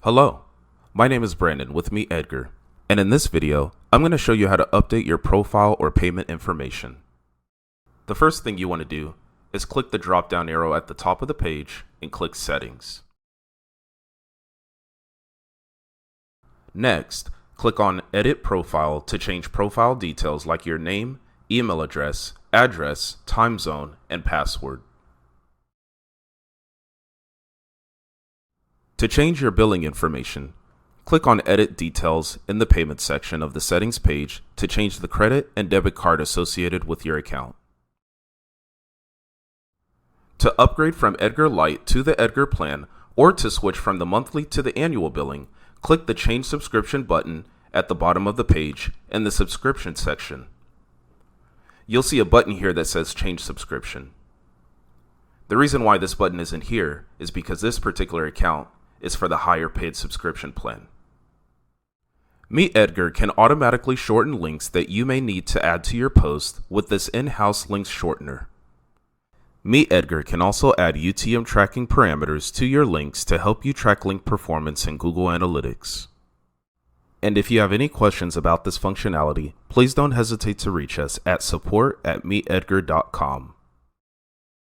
Hello, my name is Brandon with MeetEdgar, and in this video, I'm going to show you how to update your profile or payment information. The first thing you want to do is click the drop-down arrow at the top of the page and click Settings. Next, click on Edit Profile to change profile details like your name, email address, time zone, and password. To change your billing information, click on Edit Details in the Payment section of the Settings page to change the credit and debit card associated with your account. To upgrade from Edgar Lite to the Edgar plan, or to switch from the monthly to the annual billing, click the Change Subscription button at the bottom of the page in the Subscription section. You'll see a button here that says Change Subscription. The reason why this button isn't here is because this particular account is for the higher paid subscription plan. MeetEdgar can automatically shorten links that you may need to add to your post with this in-house links shortener. MeetEdgar can also add UTM tracking parameters to your links to help you track link performance in Google Analytics. And if you have any questions about this functionality, please don't hesitate to reach us at support@meetedgar.com.